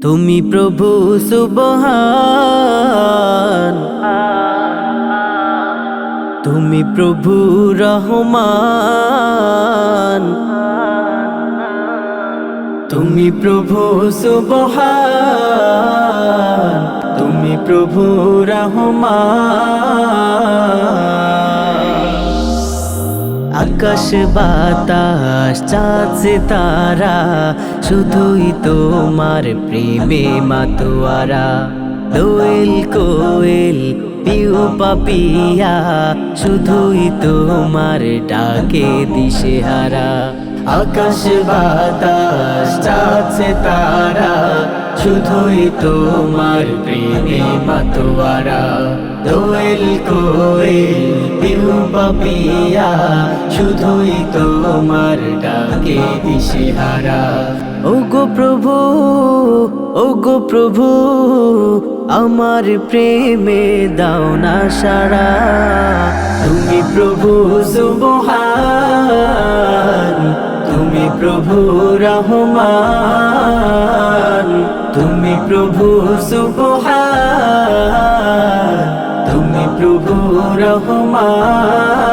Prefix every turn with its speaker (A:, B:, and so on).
A: তুমি প্রভু সুবহান, তুমি প্রভু রহমান, তুমি প্রভু সুবহান, তুমি প্রভু রহমান। আকাশ বাতাস চাঁদ সিতারা শুধুই তোমার প্রেমে মাতোয়ারা। দোয়েল কোয়েল পিউ পাপিয়া শুধুই তোমার ডাকে দিশেহারা। আকাশ বাতাস চাঁদ সিতারা শুধুই তোমার প্রেমে মাতোয়ারা। দোয়েল কোয়েল পিউ পাপিয়া শুধুই তোমার ডাকে দিশেহারা। ওগো প্রভু, ওগো প্রভু, আমার প্রেমে দাও না সাড়া। তুমি প্রভু সুবহান, তুমি প্রভু রহমান, তুমি প্রভু সুবহান, তুমি প্রভু রহমান।